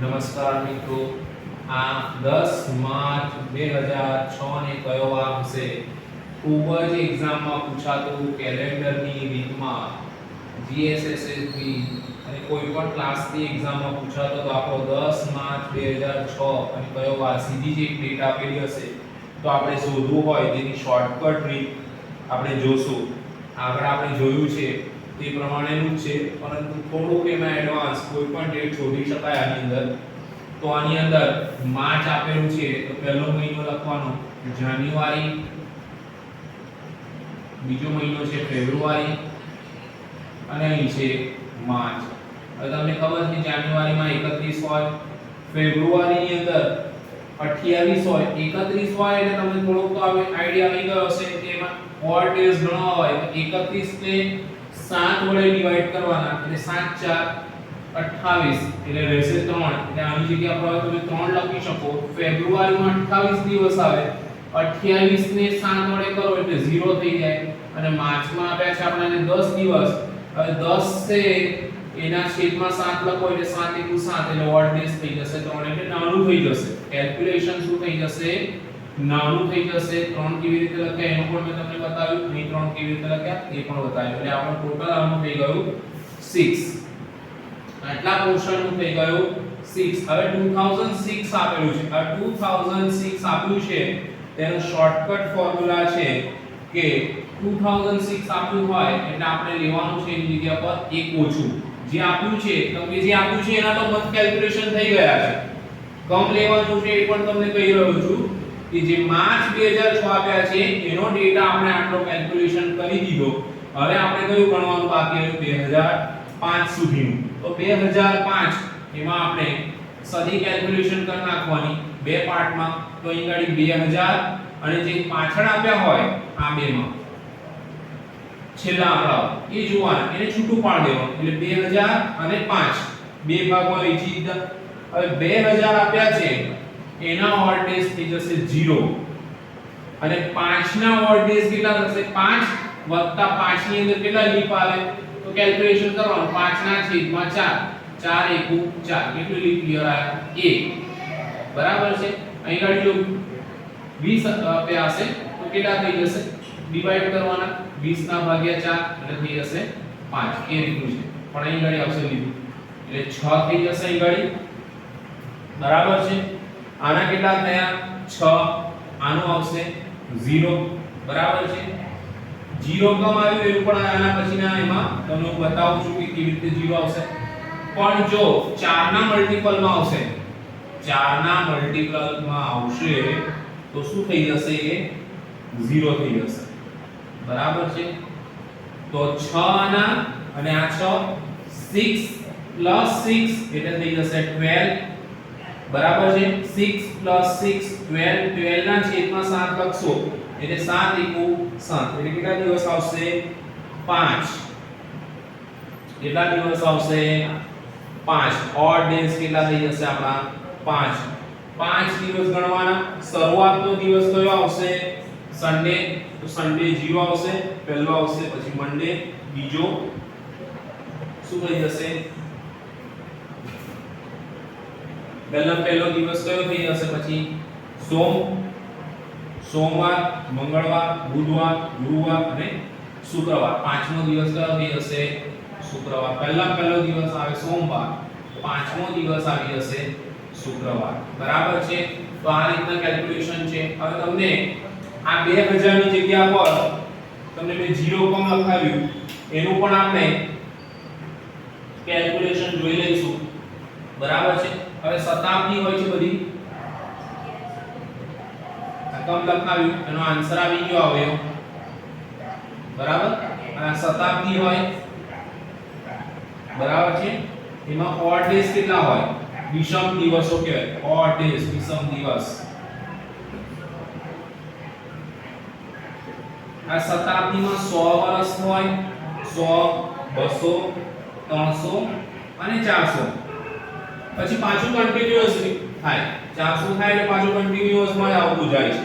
નમસ્કાર મિત્રો, આ 10 માર્ચ 2006 ને કયો વાર હશે? ખૂબ જ એક્ઝામમાં પૂછાતું કેલેન્ડરની રીતમાં જીએસએસએસબી અને કોઈ પણ ક્લાસની એક્ઝામમાં પૂછાતો તો આપણો 10 માર્ચ 2006 અને કયો વાર સીધી જ એક ડેટ આપેલી હશે તો આપણે શોધવું હોય તેની શોર્ટકટ રીત આપણે જોશું. આગળ આપણે જોયું છે તે પ્રમાણેનું જ છે, પરંતુ થોડુંક એમાં એડવાન્સ કોઈ પણ ડેટ શોધી શકાય આની અંદર. તો આની અંદર માર્ચ આપેલું છે તો પહેલો મહિનો લખવાનો જાન્યુઆરી, બીજો મહિનો છે ફેબ્રુઆરી અને અહીં છે માર્ચ. હવે તમને ખબર છે જાન્યુઆરીમાં 31 હોય, ફેબ્રુઆરીની અંદર 28 હોય, 31 હોય એટલે તમને થોડોક તો આઈડિયા આવી ગયો હશે કે એમાં ઓડ ડેઝ ગણવા હોય તો 31 ને 7 વડે ડિવાઈડ કરવાના એટલે 7 4 28 એટલે રહેશે 3 એટલે આની જગ્યા પર તમે 3 લખી શકો. ફેબ્રુઆરીમાં 28 દિવસ આવે, 28 ને 7 વડે કરો એટલે 0 થઈ જાય અને માર્ચમાં આપ્યા છે આપણને 10 દિવસ. હવે 10 છે એના છેદમાં 7 લખો એટલે 7 * 7 એટલે ઓડ ડેઝ થઈ જશે 3 એટલે નાનું થઈ જશે. કેલ્ક્યુલેશન શું થઈ જશે? નાનું થઈ જશે. 3 કેવી રીતે લખ્યા એનું પણ મેં તમને બતાવ્યું, અહીં 3 કેવી રીતે લખ્યા એ પણ બતાવ્યું. એટલે આપણો ટોટલ આનું થઈ ગયું 6. આટલા પોર્શનનું થઈ ગયું 6. હવે 2006 આપેલું છે. આ 2006 આપ્યું છે તેનો શોર્ટકટ ફોર્મ્યુલા છે કે 2006 આપ્યું હોય એટલે આપણે લેવાનું છે એની જગ્યા પર એક ઓછું. જે આપ્યું છે તમે જે આપ્યું છે એના તો મંથ કેલ્ક્યુલેશન થઈ ગયા છે. કમ લેવાનું છે એ પણ તમને કહી રહ્યો છું કે જે માર્ચ 2006 આપ્યા છે એનો ડેટા આપણે આટલો કેલ્ક્યુલેશન કરી દીધો. હવે આપણે કયું ગણવાનું બાકી રહ્યું? 2005 સુધીનું. તો 2005 એમાં આપણે સદી કેલ્ક્યુલેશન કરી નાખવાની બે પાર્ટમાં. તો અહીં ગાડી 2000 અને જે પાછળ આપ્યા હોય આ બેમાં છેલ્લા આંકડા એ જોવાના, એને છૂટું પાડ દેવાનું એટલે 2000 અને 5 બે ભાગમાં વહેંચી દીધા. હવે 2000 આપ્યા છે એના ઓડ ડેઝ થઈ જશે 0 અને 5 ના ઓડ ડેઝ કેટલા થશે? 5 વત્તા 5 ની અંદર કેટલા લીપ આવે તો કેલ્ક્યુલેશન કરવાનું 5 ના છેદમાં 4 4 * 4 કેટલું લીપ યર આવે? 1. બરાબર છે. અહીં ગાડી જો 20 આપ્યા હશે તો કેટલા થઈ જશે? ડિવાઈડ કરવાના 20 ના ભાગ્યા 4 એટલે થઈ જશે 5. એ રીતનું છે. પણ અહીં ગાડી આવશે લીધું એટલે 6 થઈ જશે અહીં ગાડી. બરાબર છે. આના કેટલા થયા? 6. આનું આવશે 0. બરાબર છે. 0 કમ આવ્યું એવું પણ આના પછીના એમાં તમને હું બતાવું છું કે કેવી રીતે 0 આવશે. પણ જો 4 ના મલ્ટીપલમાં આવશે, 4 ના મલ્ટીપલમાં આવશે તો શું થઈ જશે? એ 0 થઈ જશે. બરાબર છે. તો 6 ના અને આ 6 6 + 6 એટલે થઈ જશે 12. બરાબર છે. 6 + 6 12. 12 ના છેદમાં 7 લખશો એટલે 7 * 7 એટલે કેટલા દિવસ આવશે? 5. કેટલા દિવસ આવશે? 5. ઓડ ડેઝ કેટલા થઈ જશે આપણા? 5. 5 દિવસ ગણવાના. શરૂઆતનો દિવસ કયો આવશે? સન્ડે. તો સન્ડે 0 આવશે, પહેલો આવશે, પછી મંડે, બીજો શું થઈ જશે? પહેલો દિવસ કયો થઈ જશે? પછી સોમવાર, મંગળવાર, બુધવાર, ગુરુવાર અને શુક્રવાર. પાંચમો દિવસ કયો થઈ જશે? શુક્રવાર. પહેલો દિવસ આવે સોમવાર, પાંચમો દિવસ આવી જશે શુક્રવાર. બરાબર છે. તો આ રીતના કેલ્ક્યુલેશન છે. હવે તમને આ 2000 ની જગ્યા પર તમને મેં 0 કમ લખાવ્યું એનું પણ આપણે કેલ્ક્યુલેશન જોઈ લઈશું. બરાબર છે. હવે શતાબ્દી હોય છે બધી કમ લખાવ્યું એનો આન્સર આવી ગયો આવ્યો. બરાબર. આ શતાબ્દી હોય. બરાબર છે. એમાં ઓડ ડેઝ કેટલા હોય? વિષમ દિવસો કહેવાય. ઓડ ડેઝ વિષમ દિવસ. આ શતાબ્દીમાં 100 વર્ષ હોય, 100 200 300 અને 400. પછી પાછું કન્ટીન્યુઅસ થાય. 400 થાય એટલે પાછું કન્ટીન્યુઅસ માં આવતું જાય છે.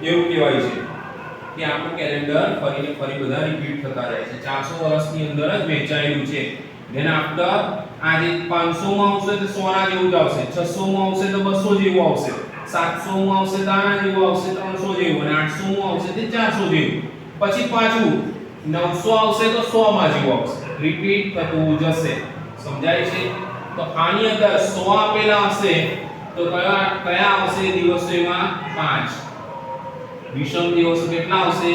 એવું કહેવાય છે કે આપણું કેલેન્ડર ફરી બધા રિપીટ થતા જાય છે. 400 વર્ષની અંદર જ વહેંચાયેલું છે. ધેન આફ્ટર આ જે 500 માં આવશે તો 100 ના જેવું જ આવશે, 600 માં આવશે તો 200 જેવું આવશે, 700 માં આવશે તો આના જેવું આવશે, 300 જેવું, અને 800 માં આવશે તો 400 જેવું. પછી પાછું 900 આવશે તો 100 માં જેવું આવશે, રિપીટ થતું જશે. સમજાય છે? તો આની અંદર 100 આપેલા હશે તો કયા કયા આવશે દિવસો? એમાં 5 વિષમ દિવસો કેટલા આવશે?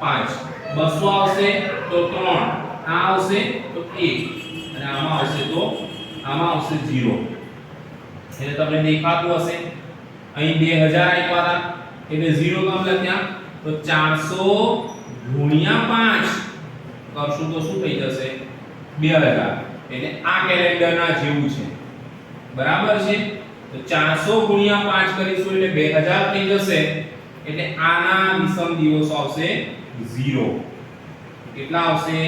5. 200 આવશે તો 3, આ આવશે તો 1, અને આમાં આવશે તો 0. એટલે તમને દેખાતું હશે અહીં 2000 આપ્યા હતા એટલે 0 કામ લખ્યા, તો 400 ગુણ્યા 5 કરશું તો શું થઈ જશે? 2000. એટલે આ કેલેન્ડરના જેવું છે. બરાબર છે? તો 400 ગુણ્યા 5 કરીશું એટલે 2000 થઈ જશે. એટલે આના વિષમ દિવસો આવશે 0. કેટલા આવશે?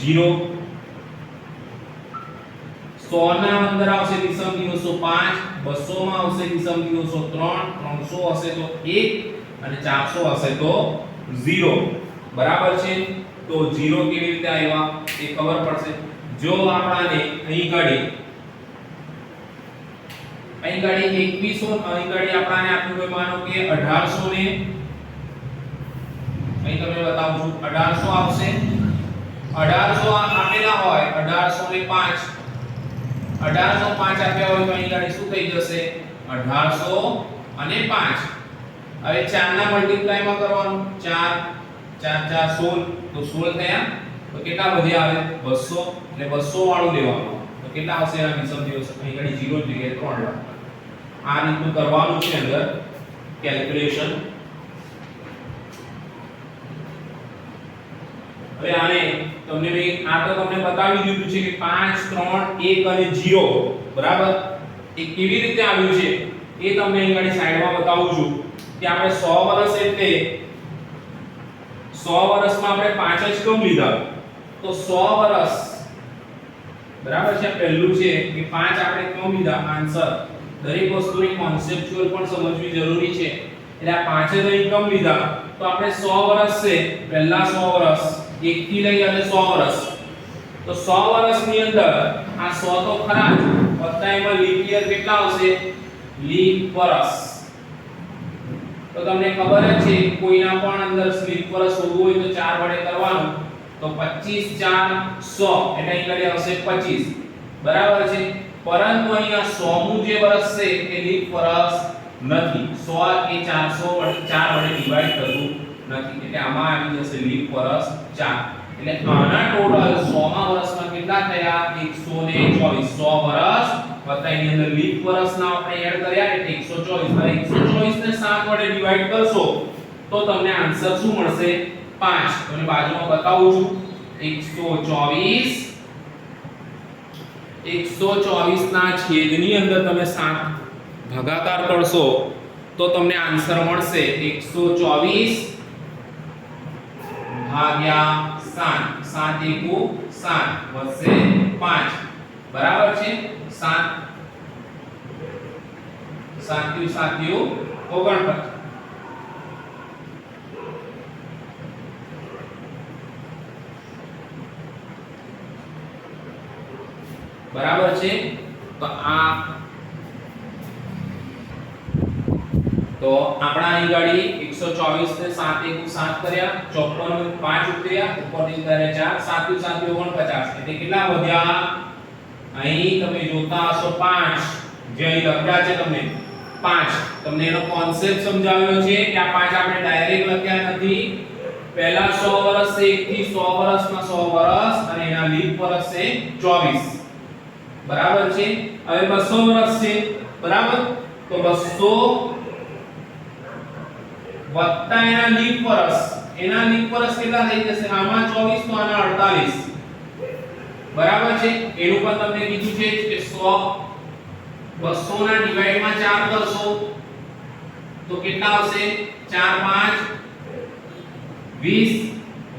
0. 100 ના અંદર આવશે વિષમ દિવસો 5, 200 માં આવશે વિષમ દિવસો 3, 300 હશે તો 1, અને 400 હશે તો 0. બરાબર છે? તો 0 કેવી રીતે આવ્યા એ ખબર પડશે. જો આપણાને અહીં ગાડી 2100, અહીં ગાડી આપણાને આપ્યું હોય માનો કે 1800 ને અહીં તમે બતાવું છું 1800 આવશે. 1800 આપેલા હોય 1800 ને 5, 1805 આપ્યા હોય તો અહીં ગાડી શું થઈ જશે? 1800 અને 5. હવે 4 ના મલ્ટીપ્લાય માં કરવાનું, 4 4 4 16, તો 16 થયા. તો કેટલા વધ્યા? આવે 200, એટલે 200 વાળું લેવાનું. તો કેટલા આવશે આ વિષમ દિવસ? અહીં ગાડી 0 જગ્યાએ 3 લખવાનું. આ રીતનું કરવાનું છે અંદર કેલ્ક્યુલેશન. હવે આને તમને મેં આ તો તમને બતાવી દીધું છે કે 5 3 1 અને 0. બરાબર? એ કેવી રીતે આવ્યું છે એ તમને અહીં ગાડી સાઈડમાં બતાવું છું કે આપણે 100 વર્ષ એટલે 100 વર્ષમાં આપણે 5 જ કેમ લીધા? તો 100 વર્ષ બરાબર છે, પહેલું છે કે 5 આપણે કેમ લીધા? આન્સર. દરેક વસ્તુની કોન્સેપ્ચ્યુઅલ પણ સમજવી જરૂરી છે. એટલે આ 5 જ અહીં કેમ લીધા? તો આપણે 100 વર્ષ છે, પહેલા 100 વર્ષ 1 થી લઈ અને 100 વર્ષ. તો 100 વર્ષની અંદર આ 100 તો ખરા જ, વત્તા એમાં લીપ યર કેટલા આવશે? લીપ વર્ષ. તો તમને ખબર જ છે કોઈના પણ અંદર લીપ વર્ષ હોવું હોય તો 4 વડે કરવાનું. તો 25 4 100 એટલે અહીં આગળ આવશે 25. બરાબર છે? પરંતુ અહીંયા 100મું જે વર્ષ છે એ લીપ વર્ષ નથી. 100 એ 400 વડે 4 વડે ડિવાઈડ થતું નથી. એટલે આમાં આવી જશે લીપ વર્ષ 4. એટલે આના ટોટલ 100મા વર્ષમાં કેટલા થયા? 124. 100 વર્ષ વત્તા એની અંદર લીપ વર્ષના આપણે એડ કર્યા એટલે 124. હવે 124 ને 7 વડે ડિવાઈડ કરશો તો તમને આન્સર શું મળશે? 5. તમને બાજુમાં બતાવું છું. 124 ના છેદની અંદર તમે 7 ભાગાકાર કરશો તો તમને આન્સર મળશે 124 ભાગ્યા 7. 7 એકુ 7 વધશે 5. બરાબર છે? 7 7 49. બરાબર છે? તો આપણા અહીં ગાડી 124 ને 7 એકુ 7 કર્યા, 54 5 ઉતર્યા, ઉપરથી ઉતાર્યા 4, 7 49. એટલે કેટલા વધ્યા? અહીં તમે જોતા હશો 5, જે અહીં લખ્યા છે તમને 5. તમને એનો કોન્સેપ્ટ સમજાવ્યો છે કે આ 5 આપણે ડાયરેક્ટ લખ્યા નથી. પહેલા 100 વર્ષ છે, 1 થી 100 વર્ષમાં 100 વર્ષ અને એના લીપ વર્ષ છે 24. બરાબર છે? હવે 200 વર્ષ છે. બરાબર? તો 200 વત્તા એના લીપ વર્ષ. એના લીપ વર્ષ કેટલા થઈ જશે? આમાં 24 તો આના 48. બરાબર છે? એનું પણ તમને કીધું છે કે 100 200 ના ડિવાઇડ માં 4 કરશો તો કેટલા આવશે? 4 5 20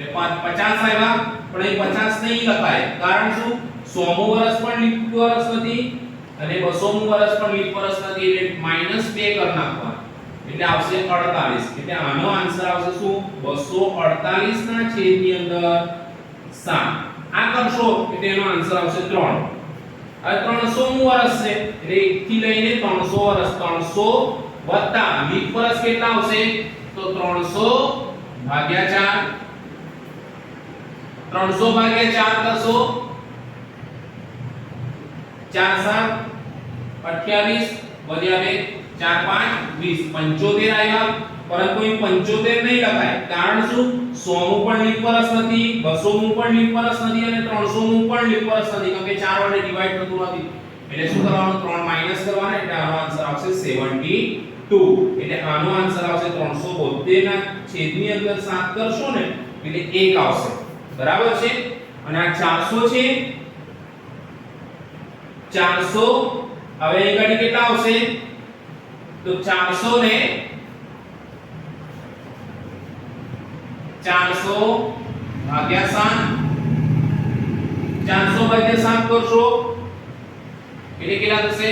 એટલે 50 આવ્યા. પણ એ 50 નહીં લખાય. કારણ શું? 100મું વર્ષ પણ લીપ વર્ષ નથી અને 200મું વર્ષ પણ લીપ વર્ષ નથી. એટલે -2 કરી નાખવા એટલે આવશે 48. એટલે આનો આન્સર આવશે શું? 248 ના છેદની અંદર 7. આ કરશો એટલે એનો આન્સર આવશે 3. હવે 300 મુ વર્ષ છે એટલે 1 થી લઈને 300 વર્ષ 300 વત્તા લીપ વર્ષ કેટલા આવશે તો 300 ભાગ્યા 4 300 ભાગ્યા 4 કરશો 4 7 28 વધ્યા 2 4 5 20 75 આવ્યા પરંતુ એ 75 નહીં લખાય કારણ શું 100 મુ પણ લીપ વર્ષ નથી 200 મુ પણ લીપ વર્ષ નથી અને 300 મુ પણ લીપ વર્ષ નથી કારણ કે 4 વડે ડિવાઈડ થતું નથી એટલે શું કરવાનું 3 માઈનસ કરવાના એટલે આનો આન્સર આવશે 72 એટલે આનો આન્સર આવશે 372 ના છેદની અંદર 7 કરશો ને એટલે 1 આવશે બરાબર છે અને આ 400 છે 400 હવે અહીં ગાડી કેટલા આવશે તો 400 ને 400 ભાગ્યા 7 400 ભાગ્યા 7 કરશો એટલે કેટલા થશે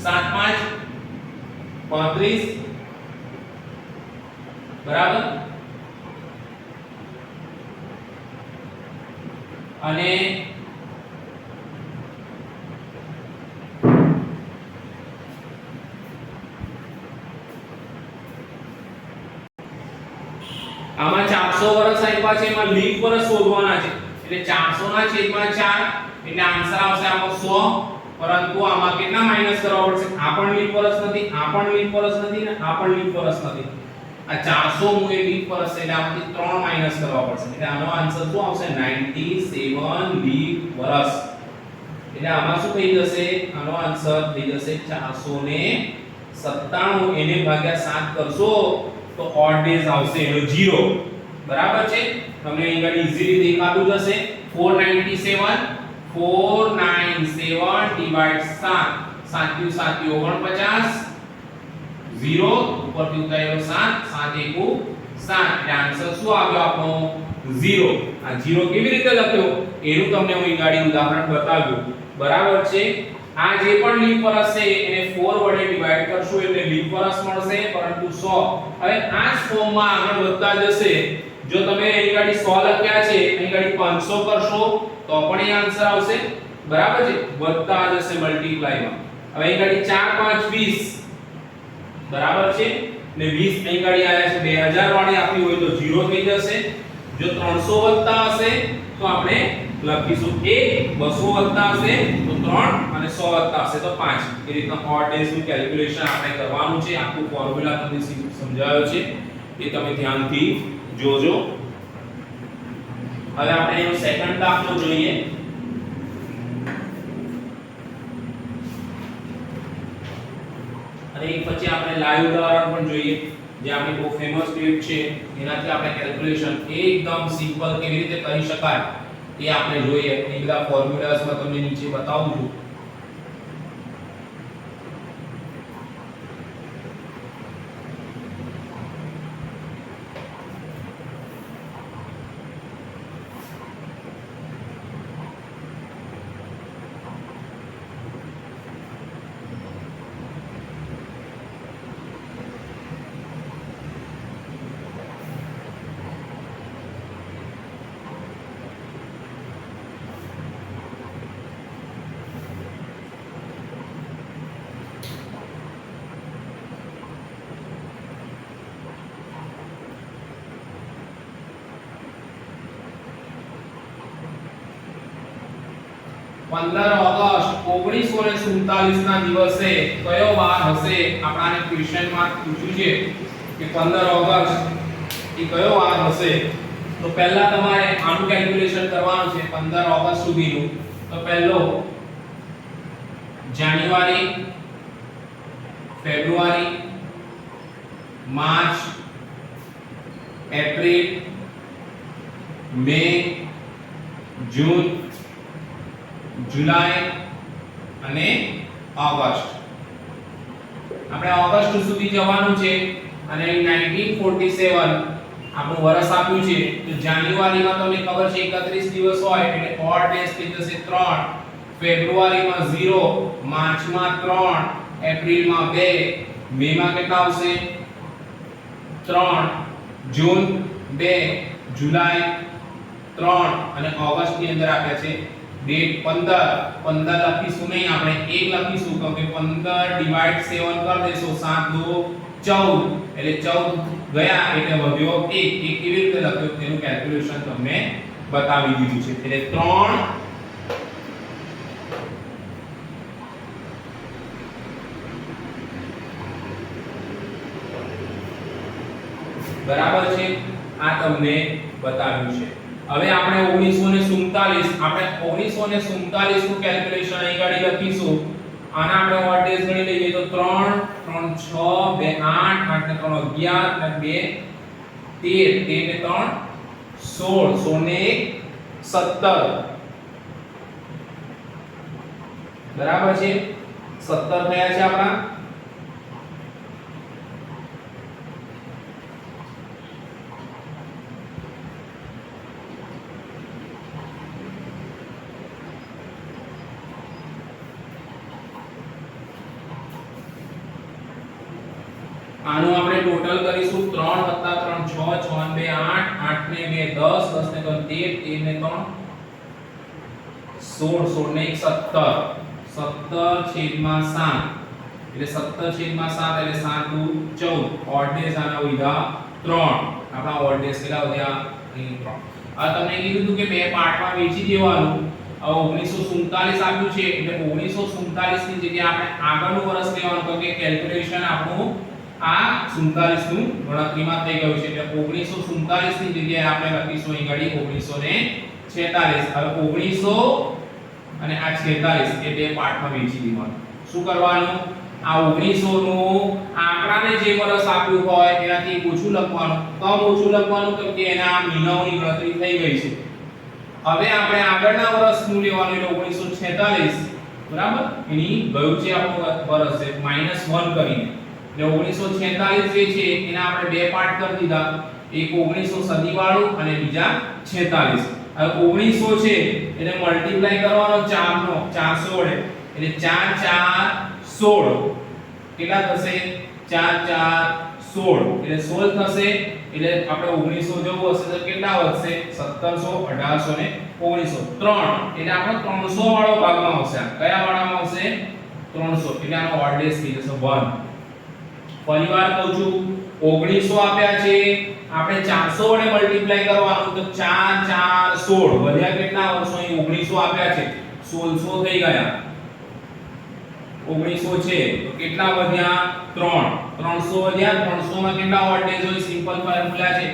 7 5 35 બરાબર અને આમાં 400 વર્ષ આપ્યા છે એમાં લીપ વર્ષ શોધવાના છે એટલે 400 ના છેદમાં 4 એટલે આન્સર આવશે આમાં 100 પરંતુ આમાં કેટલા માઈનસ કરવા પડશે આ પણ લીપ વર્ષ નથી આ પણ લીપ વર્ષ નથી અને આ પણ લીપ વર્ષ નથી આ 400 મુ એ લીપ વર્ષ એટલે આમાંથી 3 માઈનસ કરવા પડશે એટલે આનો આન્સર શું આવશે 97 લીપ વર્ષ એટલે આમાં શું થઈ જશે આનો આન્સર થઈ જશે 497 એને ભાગ્યા 7 કરશો તો ઓડ ડેઝ આવશે એનો 0 બરાબર છે તમને અહીં આગળ ઈઝીલી દેખાતું જશે 497 ડિવાઇડ 7 7 * 7 = 49 0 ઉપરથી ઉતાર્યો 7 7 * 1 7 એટલે આન્સર શું આવ્યો આપણો 0 આ 0 કેવી રીતે લખ્યો એનું તમને હું અહીં આગળ ઉદાહરણ બતાવ્યું બરાબર છે આ જે પણ લીપ વર્ષ છે એને 4 વડે ડિવાઈડ કરશો એટલે લીપ વર્ષ મળશે પરંતુ 100 હવે આ જ ફોર્મમાં આગળ વધતા જશે જો તમે અહીં ગાડી 100 લખ્યા છે અહીં ગાડી 500 કરશો તો પણ એ આન્સર આવશે બરાબર છે વધતા જશે મલ્ટીપ્લાયમાં હવે અહીં ગાડી 4 5 20 બરાબર છે ને 20 અહીં ગાડી આયા છે 2000 વાળી આપી હોય તો 0 થઈ જશે જો 300 વધતા હશે તો આપણે લખીશું 1 200 વધતા હશે તો 3 અને 100 વધતા હશે તો 5 એ રીતના ઓડ ડેઝ નું કેલ્ક્યુલેશન આપણે કરવાનું છે આખું ફોર્મ્યુલા તમને સમજાવ્યો છે એ તમે ધ્યાનથી જોજો હવે આપણે એનો સેકન્ડ દાખલો જોઈએ અને એક પછી આપણે લાઈવ ઉદાહરણ પણ જોઈએ જે આપણી બહુ ફેમસ ક્લિપ છે એનાથી આપણે કેલ્ક્યુલેશન એકદમ સિમ્પલ કેવી રીતે કરી શકાય એ આપણે જોઈએ એ બધા ફોર્મ્યુલાસમાં તમને નીચે બતાવું છું 15 ઓગસ્ટ 1947 ના દિવસે કયો વાર હશે આપણાને ક્વેશ્ચન માં પૂછ્યું છે કે 15 ઓગસ્ટ એ કયો વાર હશે તો પહેલા તમારે આનું કેલ્ક્યુલેશન કરવાનું છે 15 ઓગસ્ટ સુધીનું તો પહેલો જાન્યુઆરી ફેબ્રુઆરી માર્ચ એપ્રિલ મે જૂન जुलाई અને ઓગસ્ટ આપણે ઓગસ્ટ સુધી જવાનું છે અને 1947 આપણું વર્ષ આપ્યું છે તો જાન્યુઆરીમાં તમને ખબર છે 31 દિવસ હોય એટલે ઓડ ડેઝ થઈ જશે 3 ફેબ્રુઆરીમાં 0 માર્ચમાં 3 એપ્રિલમાં 2 મેમાં કેટલા આવશે 3 જૂન 2 જુલાઈ 3 અને ઓગસ્ટ ની અંદર આપ્યા છે ડેટ 15 લખીશું નહીં, આપણે 1 લખીશું કેમ કે 15 ડિવાઇડ 7 કરી દેશો 7 2 14 એટલે 14 ગયા એટલે વધ્યો 1 કેવી રીતે લખ્યો તેનું કેલ્ક્યુલેશન તમને બતાવી દીધું છે એટલે 3 બરાબર છે આ તમને બતાવ્યું છે। હવે આપણે 1947 આપણે 1947 નું કેલ્ક્યુલેશન અહીં ગાડી લખીશું। આના આપણે ઓડ ડેઝ ગણી લઈએ તો 3 3 6 2 8 8 ને 3 11 અને 2 13 13 ને 3 16 16 ને 1 17 બરાબર છે 17 થયા છે આપણા। આનું આપણે ટોટલ કરીશું 3 3 6 6 ને 2 8 8 ને 2 10 10 ને 3 13 13 ને 3 16 16 ને 1 17 17 છેદમાં 7 એટલે 17 છેદમાં 7 એટલે 7 દુ 14 ઓડ ડેઝ આના વધ્યા 3 આપણા ઓડ ડેઝ કેટલા વધ્યા અહીં 3। આ તમને કીધું હતું કે બે પાર્ટમાં વહેંચી દેવાનું। હવે 1947 આપ્યું છે એટલે 1947 ની જગ્યાએ આપણે આગળનું વર્ષ લેવાનું તો કે કેલ્ક્યુલેશન આપણું આ 47 નું ગણતરીમાં થઈ ગયું છે એટલે 1947 ની જગ્યાએ આપણે લખીશું અહીં ઘડી 1946। હવે 1900 અને આ 46 એ બે પાર્ટમાં વહેંચી દેવાનું। શું કરવાનું આ 1900 નું આંકડાને જે વર્ષ આપ્યું હોય એનાથી ઓછું લખવાનું। કમ ઓછું લખવાનું કેમ કે એના મહિનાઓની ગણતરી થઈ ગઈ છે। હવે આપણે આગળના વર્ષનું લેવાનું એટલે 1946 બરાબર એની ગયું છે આપણું વર્ષ છે -1 કરીને એટલે 1946 જે છે એના આપણે બે પાર્ટ કરી દીધા એક 1900 સદી વાળું અને બીજા 46। હવે 1900 છે એને મલ્ટીપ્લાય કરવાનો 4 નો 400 વડે એટલે 4 4 16 કેટલા થશે 4 4 16 એટલે 16 થશે એટલે આપણે 1900 જેવું હશે તો કેટલા વધશે 1700 1800 ને 1900 3 એટલે આપણો 300 વાળો ભાગમાં આવશે કયા વાળામાં આવશે 300 એટલે આનો ઓડ ડેઝ થઈ જશે 1। ફરીવાર કહું છું 1900 આપ્યા છે આપણે 400 વડે મલ્ટીપ્લાય કરવાનું તો 4 4 16 વધ્યા કેટલા વર્ષો અહીં 1900 આપ્યા છે 1600 થઈ ગયા 1900 છે તો કેટલા વધ્યા 3 300 વધ્યા 300 માં કેટલા ઓડ ડેઝ હોય સિમ્પલ ફોર્મ્યુલા છે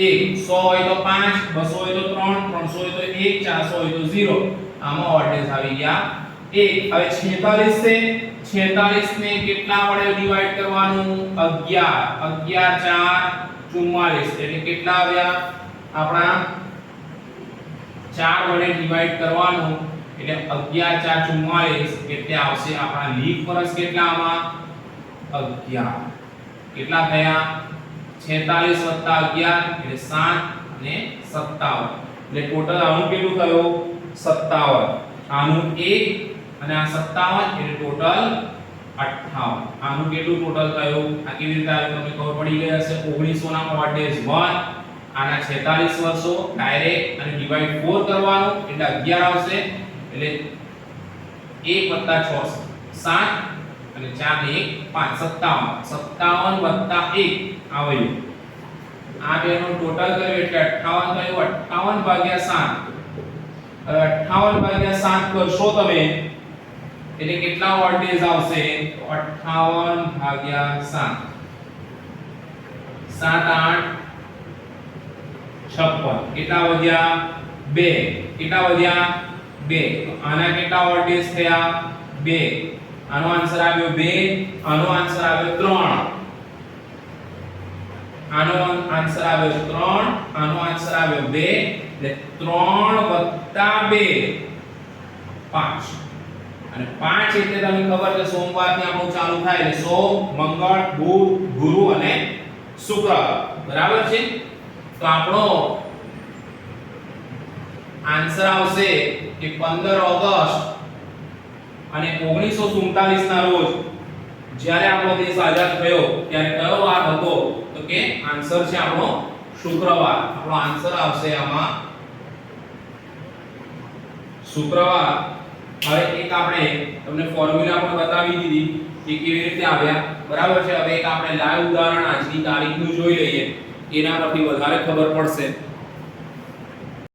1 100 હોય તો 5 200 હોય તો 3 300 હોય તો 1 400 હોય તો 0 આમાં ઓડ ડેઝ આવી ગયા 1। હવે 46 છે 46 ને કેટલા વડે ડિવાઈડ કરવાનું 11 11 4 44 એટલે કેટલા આવ્યા આપણા 4 વડે ડિવાઈડ કરવાનું એટલે 11 4 44 એટલે આવશે આપણા લીપ વર્ષ કેટલા આમાં 11 કેટલા થયા 46 11 એટલે 7 અને 57 એટલે ટોટલ આનું કેટલું થયું 57 આનું 1 અને આ 57 એટલે ટોટલ 58 આનું કેટલું ટોટલ થયું આ કેવી રીતે આવ્યું તમને ખબર પડી ગઈ હશે 1900 ના ઓડ ડેઝ 1 આના 46 વર્ષો ડાયરેક્ટ અને ડિવાઈડ 4 કરવાનું એટલે 11 આવશે એટલે 1 6 7 અને 4 ને 1 5 57 57 1 આવ્યું આ બેનો ટોટલ કર્યો એટલે 58 થયું 58 ભાગ્યા 7 હવે 58 ભાગ્યા 7 કરશો તમે એટલે કેટલા ઓડ ડેઝ આવશે 58 ભાગ્યા 7 7 8 56 કેટલા વધ્યા 2 કેટલા વધ્યા 2 તો આના કેટલા ઓડ ડેઝ થયા 2 આનો આન્સર આવ્યો 2 આનો આન્સર આવ્યો 3 આનો આન્સર આવ્યો 3 આનો આન્સર આવ્યો 2 એટલે 3 2 5 અને 5 એટલે તમને ખબર છે સોમવારથી આપણું ચાલુ થાય એટલે સોમ મંગળ બુધ ગુરુ અને શુક્ર બરાબર છે તો આપણો આન્સર આવશે કે 15 ઓગસ્ટ અને 1947 ના રોજ જ્યારે આપણો દેશ આઝાદ થયો ત્યારે કયો વાર હતો તો કે આન્સર છે આપણો શુક્રવાર। આપણો આન્સર આવશે આમાં શુક્રવાર હવે એક આપણે તમને ફોર્મ્યુલા પણ બતાવી દીધી કે કેવી રીતે આવ્યા બરાબર છે. હવે એક આપણે લાઈવ ઉદાહરણ આજની તારીખનું જોઈ લઈએ એના પરથી વધારે ખબર પડશે.